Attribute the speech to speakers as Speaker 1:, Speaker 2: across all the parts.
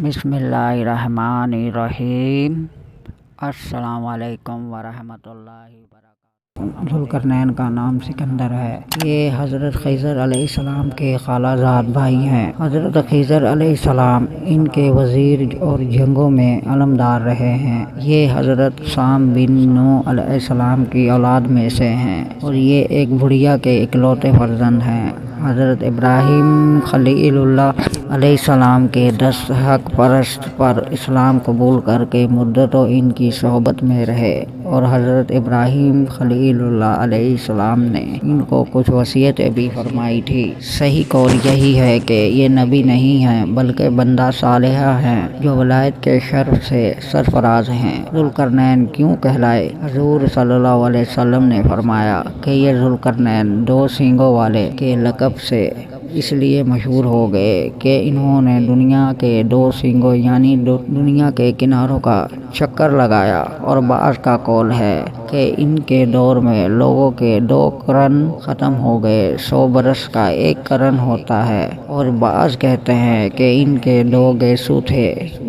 Speaker 1: बिस्मिल्लाहिर्रहमानिर्रहीम। अस्सलाम वालेकुम वरहमतुल्लाहि वबरकातुहू। ज़ुल्करनैन का नाम सिकंदर है। ये हज़रत ख़िज़र अलैहिस्सलाम के खालाजाद भाई हैं। हज़रत ख़िज़र अलैहिस्सलाम इनके वज़ीर और जंगों में अलमदार रहे हैं। ये हज़रत साम बिन नूह अलैहिस्सलाम की औलाद में से हैं और ये एक बुढ़िया के इकलौते फर्जंद हैं। हज़रत इब्राहीम खलीलुल्लाह अलैहिस्सलाम के 10 हक परस्त पर इस्लाम कबूल करके मुद्दतों इनकी सोहबत में रहे और हज़रत इब्राहीम खलीलुल्लाह अलैहिस्सलाम ने इनको कुछ वसीयतें भी फरमाई थी। सही कौल यही है कि ये नबी नहीं हैं बल्कि बंदा सालिहा हैं जो वलायत के शर्फ से सरफराज हैं। ज़ुल्करनैन क्यों कहलाए? हुज़ूर सल्लल्लाहु अलैहि वसल्लम ने फरमाया कि ये ज़ुल्करनैन 2 सींगों वाले के लक़ब से इसलिए मशहूर हो गए कि इन्होंने दुनिया के 2 सींगों यानी दुनिया के किनारों का चक्कर लगाया। और बाज़ का कौल है कि इनके दौर में लोगों के 2 करन ख़त्म हो गए। 100 बरस का 1 करन होता है। और बाज़ कहते हैं कि इनके 2 गेसू थे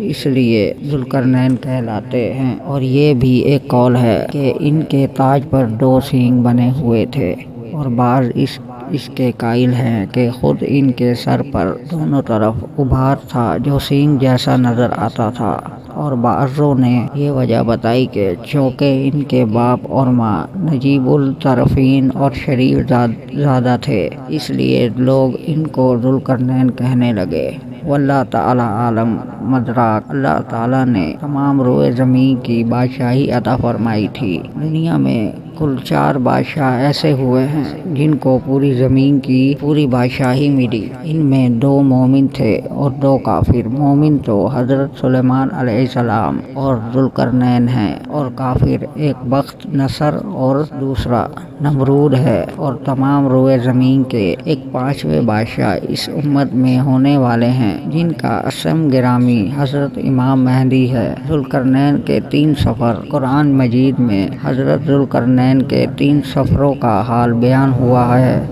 Speaker 1: इसलिए ज़ुल्करनैन कहलाते हैं। और ये भी एक कौल है कि इनके ताज पर 2 सींग बने हुए थे। और बाज़ इसके कायल हैं कि खुद इनके सर पर दोनों तरफ उभार था जो सींग जैसा नजर आता था। और बाज़ों ने ये वजह बताई कि चूँकि इनके बाप और माँ नजीबुल तरफ़ीन और शरीफ ज़ादा थे इसलिए लोग इनको ज़ुल्करनैन कहने लगे। वल्लाह ताला आलम मदराक। अल्लाह ताला ने तमाम रोए ज़मीन की बादशाही अता फरमाई थी। दुनिया में कुल 4 बादशाह ऐसे हुए हैं जिनको पूरी ज़मीन की पूरी बादशाही मिली। इनमें 2 मोमिन थे और 2 काफिर। मोमिन तो हज़रत सुलेमान अलैहिस्सलाम और ज़ुल्करनैन हैं और काफिर एक बख्त नसर और दूसरा नमरूद है। और तमाम रोए ज़मीन के एक 5वें बादशाह इस उम्मत में होने वाले हैं जिनका असम गिरामी हज़रत इमाम मेहदी है। ज़ुल्करनैन के 3 सफ़र। कुरान मजीद में हज़रत ज़ुल्करनैन के 3 सफ़रों का हाल बयान हुआ है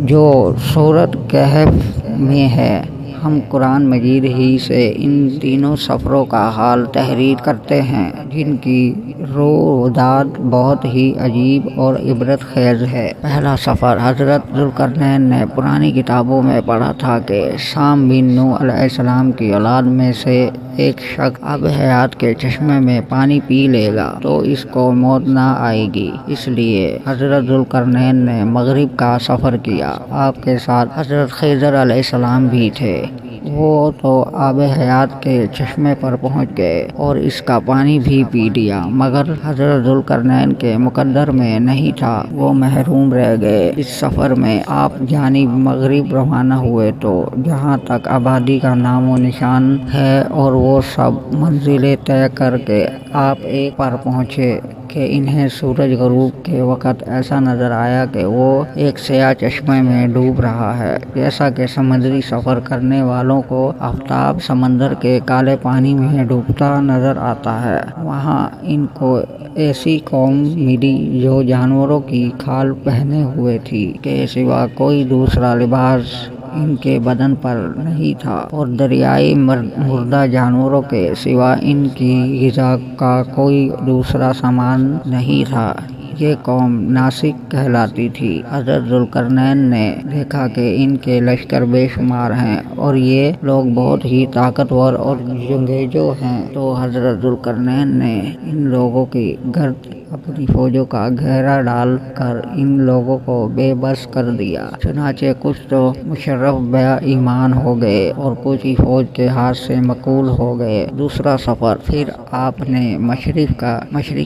Speaker 1: जो सूरत कहफ में है। हम कुरान मजीद ही से इन तीनों सफ़रों का हाल तहरीर करते हैं जिनकी रोदाद बहुत ही अजीब और इबरत खेज है। पहला सफ़र। हज़रत ज़ुल्करनैन ने पुरानी किताबों में पढ़ा था कि साम बिन नूह अलैहिस्सलाम की औलाद में से एक शख्स अब हयात के चश्मे में पानी पी लेगा तो इसको मौत ना आएगी। इसलिए हज़रत ज़ुल्करनैन ने मगरिब का सफ़र किया। आपके साथ हज़रत ख़िज़र अलैहिस्सलाम भी थे। वो तो आब हयात के चश्मे पर पहुंच गए और इसका पानी भी पी लिया मगर हज़रत ज़ुल्करनैन के मुकद्दर में नहीं था। वो महरूम रह गए। इस सफ़र में आप जानिब मगरिब रवाना हुए तो जहाँ तक आबादी का नामो निशान है और वो सब मंजिलें तय करके आप एक पर पहुँचे कि इन्हें सूरज गरूब के वक़्त ऐसा नज़र आया कि वो एक स्याह चश्मे में डूब रहा है जैसा कि समुद्री सफ़र करने वालों को आफ़ताब समंदर के काले पानी में डूबता नज़र आता है। वहाँ इनको ऐसी कौम मिली जो जानवरों की खाल पहने हुए थी के सिवा कोई दूसरा लिबास इनके बदन पर नहीं था और दरियाई मुर्दा जानवरों के सिवा इनकी ग़िज़ा का कोई दूसरा सामान नहीं था। ये कौम नासिक कहलाती थी। हज़रत ज़ुल्करनैन ने देखा कि इनके लश्कर बेशुमार हैं और ये लोग बहुत ही ताकतवर और जंगेजो हैं तो हज़रत ज़ुल्करनैन ने इन लोगों की गर्द अपनी फौजों का घेरा डाल कर इन लोगों को बेबस कर दिया। चुनाचे कुछ तो मुशर्रफ बया ईमान हो गए और कुछ ही फौज के हाथ से मकूल हो गए। दूसरा सफ़र। फिर आपने मशरिक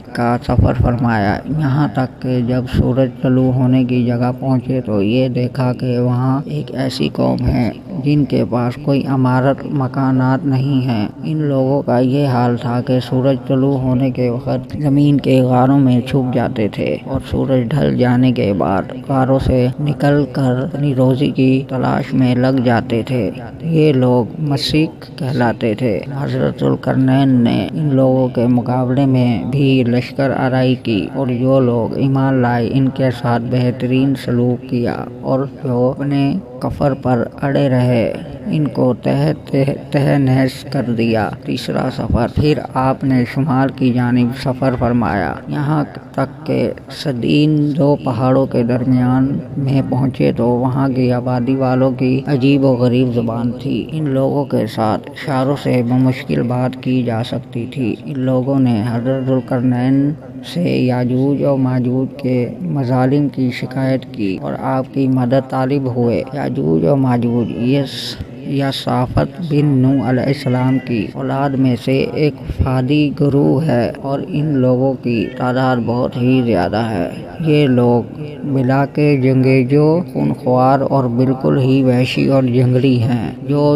Speaker 1: का सफ़र फरमाया यहाँ तक कि जब सूरज तलू होने की जगह पहुँचे तो ये देखा कि वहाँ एक ऐसी कौम है जिनके पास कोई इमारत मकानात नहीं है। इन लोगों का ये हाल था कि सूरज तलू होने के वक़्त ज़मीन के गारों में छुप जाते थे और सूरज ढल जाने के बाद गारों से निकल कर अपनी रोज़ी की तलाश में लग जाते थे। ये लोग मसीक कहलाते थे। हज़रत ज़ुल्करनैन ने इन लोगों के मुकाबले में भी लश्कर आराई की और जो लोग ईमान लाए इनके साथ बेहतरीन सलूक किया और जो अपने کفر پر اڑے رہے، ان کو تہ نحس کر دیا۔ تیسرا سفر، پھر آپ نے شمال کی جانب سفر فرمایا، یہاں تک کہ صدین دو پہاڑوں کے درمیان میں پہنچے تو وہاں کی آبادی والوں کی عجیب و غریب زبان تھی۔ ان لوگوں کے ساتھ اشاروں سے بمشکل بات کی جا سکتی تھی۔ ان لوگوں نے حضرت ذوالقرنین سے یاجوج و ماجوج کے مظالم کی شکایت کی اور آپ کی مدد طالب ہوئے۔ یاجوج و ماجوج یا صافت بن نوح علیہ السلام کی اولاد میں سے ایک فادی گروہ ہے اور ان لوگوں کی تعداد بہت ہی زیادہ ہے۔ یہ لوگ بلا کے جنگجو، خونخوار اور بالکل ہی وحشی اور جنگلی ہیں، جو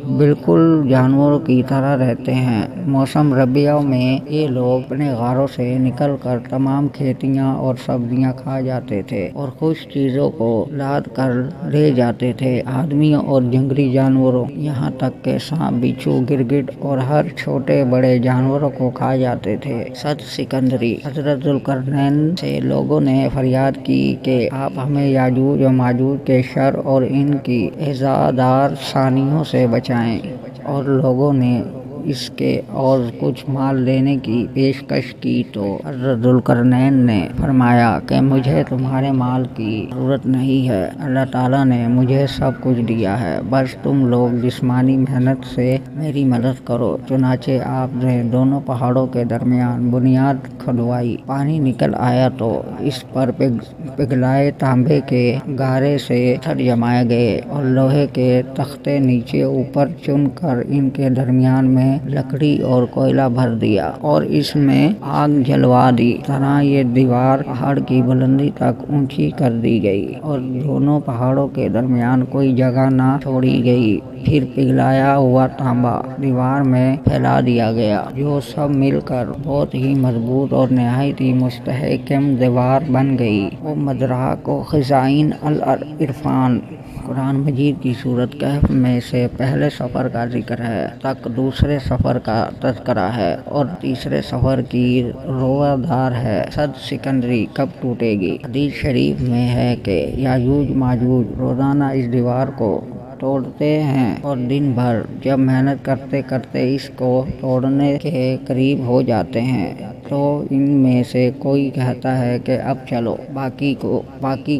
Speaker 1: بالکل جانوروں کی طرح رہتے ہیں۔ موسم ربیع میں یہ لوگ اپنے غاروں سے نکل کر تمام کھیتیاں اور سبزیاں کھا جاتے تھے اور خشک چیزوں کو لاد کر لے جاتے تھے۔ آدمیوں اور جنگلی جانوروں، یہاں تک کہ سانپ، بچھو، گرگٹ اور ہر چھوٹے بڑے جانوروں کو کھا جاتے تھے۔ صد سکندری، حضرت ذوالقرنین سے لوگوں نے فریاد کی کہ آپ ہمیں یاجوج و ماجوج کے شر اور ان کی ایذادار ثانیوں سے بچائیں، اور لوگوں نے اس کے اور کچھ مال دینے کی پیشکش کی تو حضرت ذوالقرنین نے فرمایا کہ مجھے تمہارے مال کی ضرورت نہیں ہے، اللہ تعالیٰ نے مجھے سب کچھ دیا ہے، بس تم لوگ جسمانی محنت سے میری مدد کرو۔ چنانچہ آپ نے دونوں پہاڑوں کے درمیان بنیاد کھدوائی، پانی نکل آیا تو اس پر پگھلائے تانبے کے گارے سے پتھر جمائے گئے اور لوہے کے تختے نیچے اوپر چن کر ان کے درمیان میں لکڑی اور کوئلہ بھر دیا اور اس میں آگ جلوا دی۔ طرح یہ دیوار پہاڑ کی بلندی تک اونچی کر دی گئی اور دونوں پہاڑوں کے درمیان کوئی جگہ نہ چھوڑی گئی۔ پھر پگھلایا ہوا تانبا دیوار میں پھیلا دیا گیا، جو سب مل کر بہت ہی مضبوط اور نہایت ہی مستحکم دیوار بن گئی۔ وہ مدراک و خزائن العرفان، قرآن مجید کی سورۃ کہف میں سے پہلے سفر کا ذکر ہے تک دوسرے سفر کا تذکرہ ہے اور تیسرے سفر کی روادار ہے۔ صد سکندری کب ٹوٹے گی؟ حدیث شریف میں ہے کہ یاجوج ماجوج روزانہ اس دیوار کو توڑتے ہیں اور دن بھر جب محنت کرتے کرتے اس کو توڑنے کے قریب ہو جاتے ہیں تو ان میں سے کوئی کہتا ہے کہ اب چلو باقی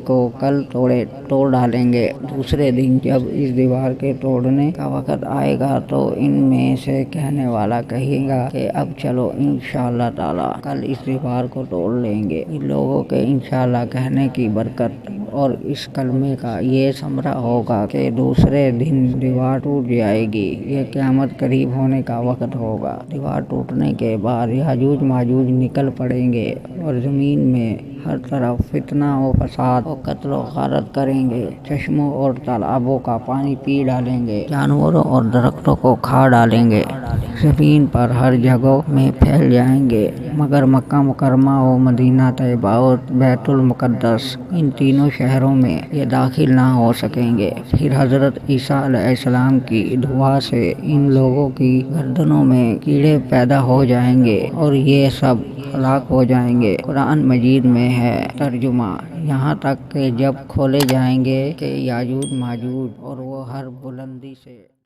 Speaker 1: کو کل توڑ ڈالیں گے۔ دوسرے دن جب اس دیوار کے توڑنے کا وقت آئے گا تو ان میں سے کہنے والا کہے گا کہ اب چلو انشاءاللہ تعالی کل اس دیوار کو توڑ لیں گے۔ ان لوگوں کے انشاءاللہ کہنے کی برکت اور اس کلمے کا یہ ثمرہ ہوگا کہ دوسرے دن دیوار ٹوٹ جائے گی۔ یہ قیامت قریب ہونے کا وقت ہوگا۔ دیوار ٹوٹنے کے بعد یاجوج ماجوج نکل پڑیں گے اور زمین میں ہر طرف فتنہ و فساد و قتل و غارت کریں گے، چشموں اور تالابوں کا پانی پی ڈالیں گے، جانوروں اور درختوں کو کھا ڈالیں گے، زمین پر ہر جگہ میں پھیل جائیں گے، مگر مکہ مکرمہ و مدینہ طیبہ و بیت المقدس، ان تینوں شہروں میں یہ داخل نہ ہو سکیں گے۔ پھر حضرت عیسیٰ علیہ السلام کی دعا سے ان لوگوں کی گردنوں میں کیڑے پیدا ہو جائیں گے اور یہ سب ہلاک ہو جائیں گے۔ قرآن مجید میں ہے ترجمہ، یہاں تک کہ جب کھولے جائیں گے کہ یاجوج ماجوج اور وہ ہر بلندی سے